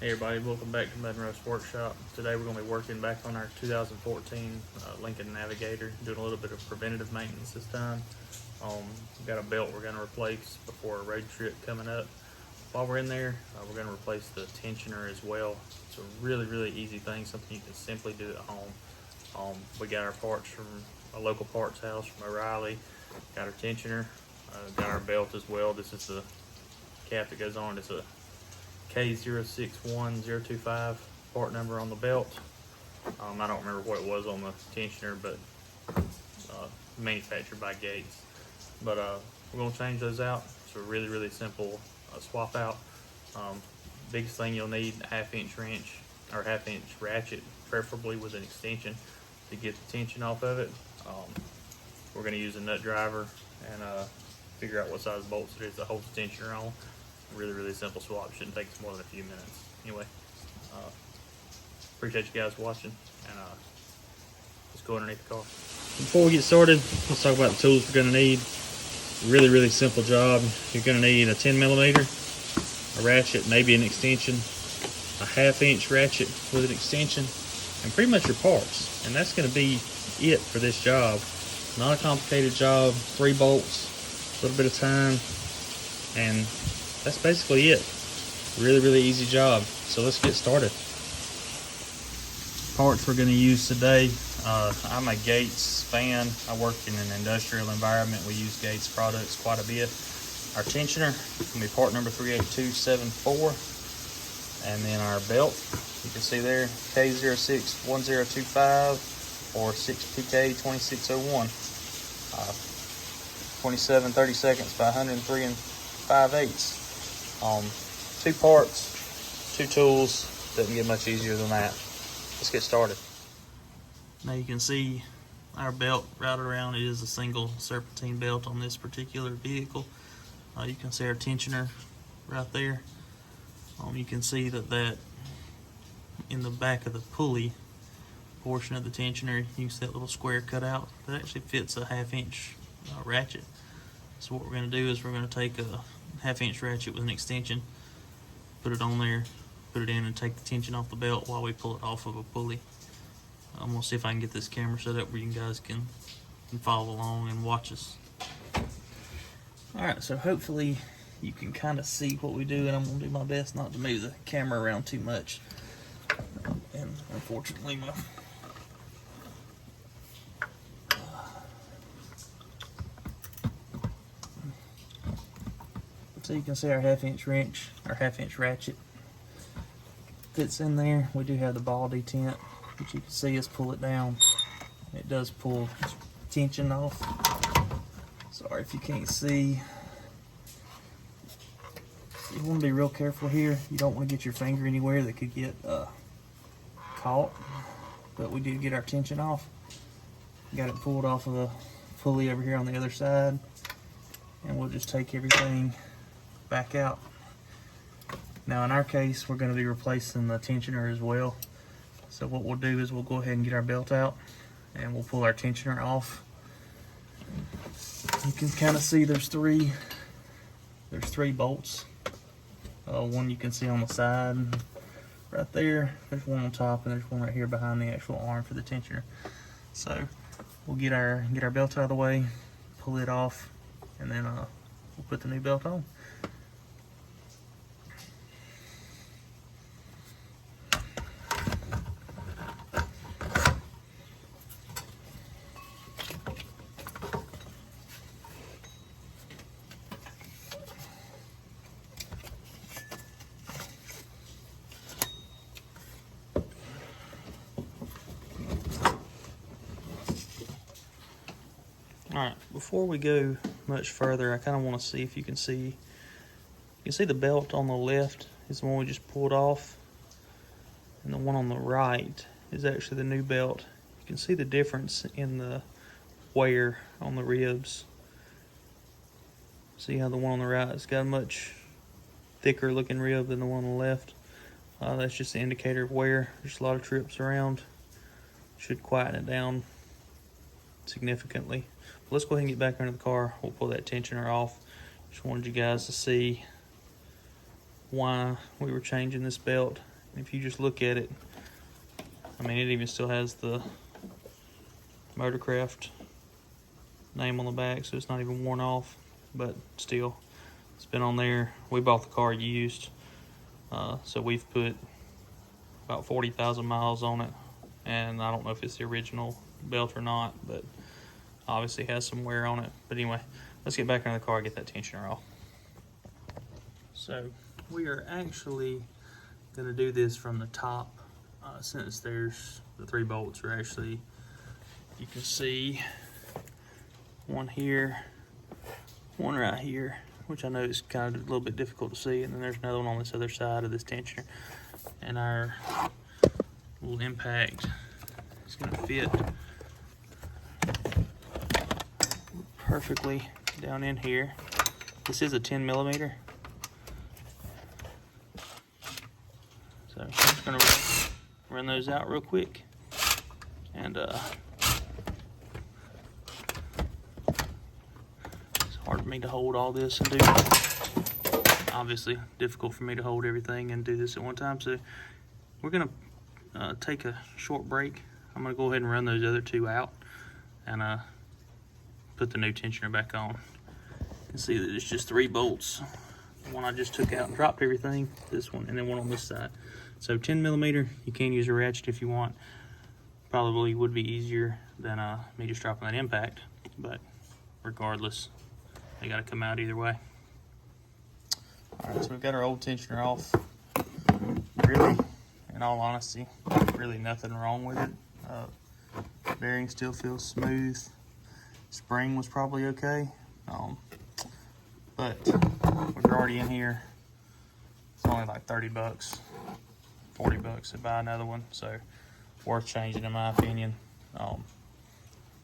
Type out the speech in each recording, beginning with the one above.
Hey everybody, welcome back to Mud and Rust Workshop. Today we're going to be working back on our 2014 Lincoln Navigator, doing a little bit of preventative maintenance this time. We've got a belt we're going to replace before a road trip coming up. While we're in there, we're going to replace the tensioner as well. It's a really easy thing, something you can simply do at home. We got our parts from a local parts house from O'Reilly, got our tensioner, got our belt as well. This is the cap that goes on. It's a K061025 part number on the belt. I don't remember what it was on the tensioner, but manufactured by Gates. But we're going to change those out. It's a really simple swap out. Biggest thing you'll need, a 1/2" wrench or 1/2" ratchet, preferably with an extension to get the tension off of it. We're going to use a nut driver and figure out what size bolts it is that holds the tensioner on. Really simple swap. Shouldn't take us more than a few minutes. Anyway, appreciate you guys watching, and let's go underneath the car. Before we get started, let's talk about the tools we're going to need. Really simple job. You're going to need a 10mm, a ratchet, maybe an extension, a 1/2" ratchet with an extension, and pretty much your parts. And that's going to be it for this job. Not a complicated job. 3 bolts, a little bit of time, and that's basically it. Really easy job. So let's get started. Parts we're going to use today. I'm a Gates fan. I work in an industrial environment. We use Gates products quite a bit. Our tensioner is going to be part number 38274. And then our belt, you can see there, K061025 or 6PK2601. 27 30 by 103 5/8. 2 parts, 2 tools. Doesn't get much easier than that. Let's get started. Now you can see our belt routed around. It is a single serpentine belt on this particular vehicle. You can see our tensioner right there. You can see that in the back of the pulley portion of the tensioner, you can see that little square cut out. That actually fits a 1/2" ratchet. So what we're going to do is we're going to take a 1/2" ratchet with an extension, put it on there, put it in, and take the tension off the belt while we pull it off of a pulley. I'm going to see if I can get this camera set up where you guys can follow along and watch us. Alright, so hopefully you can kind of see what we do, and I'm going to do my best not to move the camera around too much. And unfortunately so you can see our 1/2" wrench, our 1/2" ratchet fits in there. We do have the ball detent, but you can see us pull it down. It does pull tension off. Sorry if you can't see. You want to be real careful here. You don't want to get your finger anywhere that could get caught. But we did get our tension off. Got it pulled off of the pulley over here on the other side. And we'll just take everything back out. Now in our case, we're going to be replacing the tensioner as well. So what we'll do is we'll go ahead and get our belt out and we'll pull our tensioner off. You can kind of see there's three bolts. One you can see on the side right there. There's one on top, and there's one right here behind the actual arm for the tensioner. So we'll get our belt out of the way, pull it off, and then we'll put the new belt on. Alright, before we go much further, I kind of want to see if you can see. You can see the belt on the left is the one we just pulled off, and the one on the right is actually the new belt. You can see the difference in the wear on the ribs. See how the one on the right has got a much thicker looking rib than the one on the left. That's just an indicator of wear. There's a lot of trips around. Should quieten it down significantly. Let's go ahead and get back under the car. We'll pull that tensioner off. Just wanted you guys to see why we were changing this belt If you just look at it, I mean, it even still has the Motorcraft name on the back, so it's not even worn off, but still, it's been on there. We bought the car used, so we've put about 40,000 miles on it, and I don't know if it's the original belt or not, but obviously has some wear on it. But anyway, let's get back into the car and get that tensioner off. So we are actually going to do this from the top, since there's the 3 bolts are actually, you can see one here, one right here, which I know is kind of a little bit difficult to see, and then there's another one on this other side of this tensioner. And our little impact is going to fit perfectly down in here. This is a 10 millimeter. So I'm just going to run those out real quick. And it's hard for me to hold all this and do, obviously difficult for me to hold everything and do this at one time. So we're going to take a short break. I'm going to go ahead and run those other 2 out and put the new tensioner back on. You can see that it's just 3 bolts. The one I just took out and dropped everything, this one, and then one on this side. So 10 millimeter, you can use a ratchet if you want. Probably would be easier than me just dropping that impact, but regardless, they got to come out either way. All right, so we've got our old tensioner off. Really, in all honesty, really nothing wrong with it. Bearing still feels smooth. Spring was probably okay, but we're already in here. It's only like 30 bucks, 40 bucks to buy another one, so worth changing in my opinion.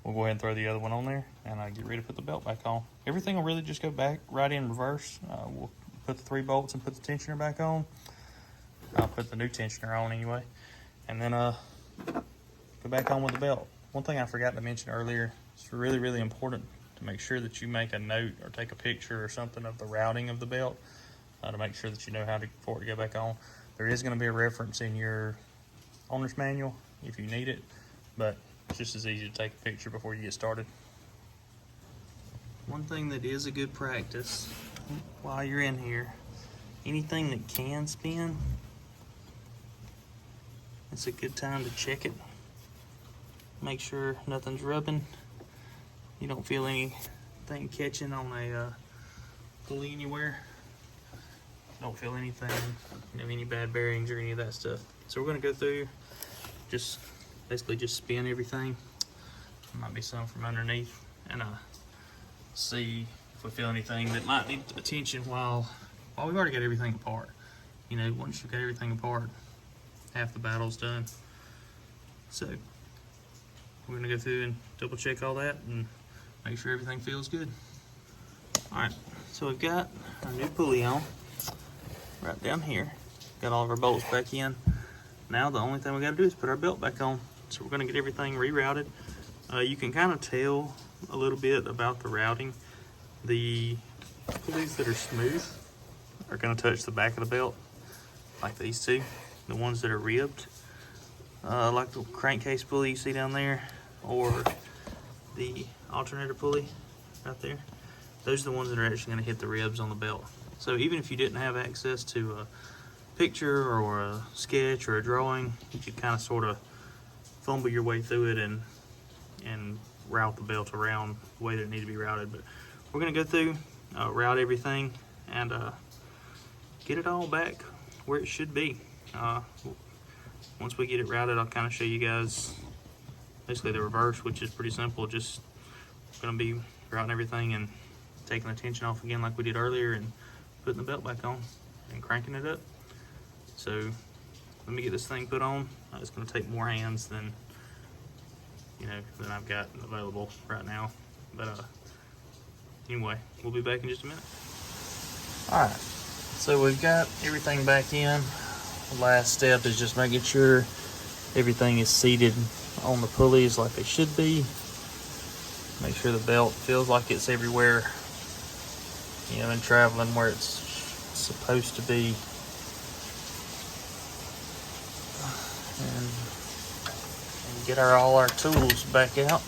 We'll go ahead and throw the other one on there and get ready to put the belt back on. Everything will really just go back right in reverse. We'll put the 3 bolts and put the tensioner back on. I'll put the new tensioner on anyway, and then go back on with the belt. One thing I forgot to mention earlier, it's really important to make sure that you make a note or take a picture or something of the routing of the belt to make sure that you know for it to go back on. There is going to be a reference in your owner's manual if you need it, but it's just as easy to take a picture before you get started. One thing that is a good practice while you're in here, anything that can spin, it's a good time to check it. Make sure nothing's rubbing. You don't feel anything catching on a pulley anywhere. Don't feel anything, any bad bearings or any of that stuff. So we're going to go through, basically just spin everything. There might be some from underneath, and see if we feel anything that might need attention while we've already got everything apart. Once you've got everything apart, half the battle's done. So we're going to go through and double check all that and make sure everything feels good. Alright, so we've got our new pulley on right down here. Got all of our bolts back in. Now the only thing we got to do is put our belt back on. So we're going to get everything rerouted. You can kind of tell a little bit about the routing. The pulleys that are smooth are going to touch the back of the belt, like these two. The ones that are ribbed, like the crankcase pulley you see down there, or the alternator pulley right there, those are the ones that are actually going to hit the ribs on the belt. So even if you didn't have access to a picture or a sketch or a drawing, you could kind of sort of fumble your way through it and route the belt around the way that it needs to be routed. But we're going to go through, route everything, and get it all back where it should be. Once we get it routed, I'll kind of show you guys basically the reverse, which is pretty simple. Just going to be routing everything and taking the tension off again like we did earlier and putting the belt back on and cranking it up. So let me get this thing put on. It's going to take more hands than I've got available right now. But anyway, we'll be back in just a minute. Alright, so we've got everything back in. The last step is just making sure everything is seated on the pulleys like they should be. Make sure the belt feels like it's everywhere, and traveling where it's supposed to be. and get all our tools back out,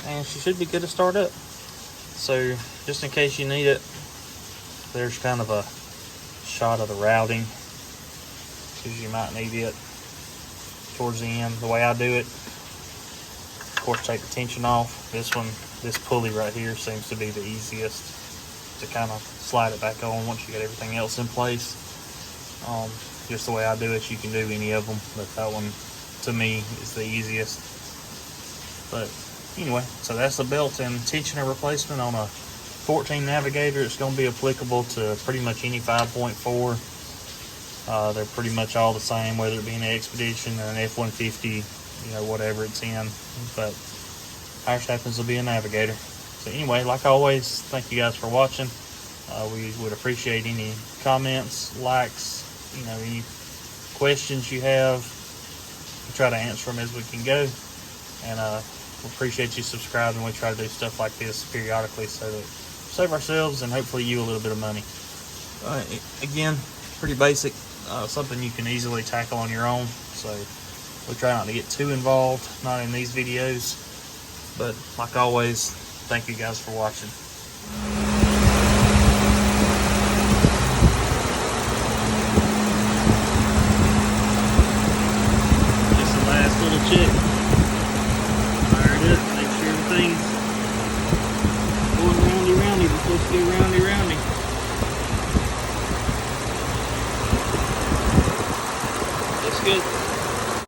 and she should be good to start up. So just in case you need it, there's kind of a shot of the routing, because you might need it towards the end. The way I do it, of course, take the tension off. This pulley right here seems to be the easiest to kind of slide it back on once you get everything else in place. Just the way I do it, you can do any of them, but that one to me is the easiest. But anyway, so that's the belt and tensioner replacement on a 14 Navigator. It's going to be applicable to pretty much any 5.4. They're pretty much all the same, whether it be an Expedition or an F-150, whatever it's in. But ours happens to be a Navigator. So anyway, like always, thank you guys for watching. We would appreciate any comments, likes, any questions you have. We try to answer them as we can go. And we appreciate you subscribing. We try to do stuff like this periodically so that save ourselves and hopefully you a little bit of money. Again, pretty basic, something you can easily tackle on your own. So we try not to get too involved, not in these videos. But like always, thank you guys for watching. Just the last little check. Fire it up, make sure everything's going roundy. We're supposed to go roundy. Looks good.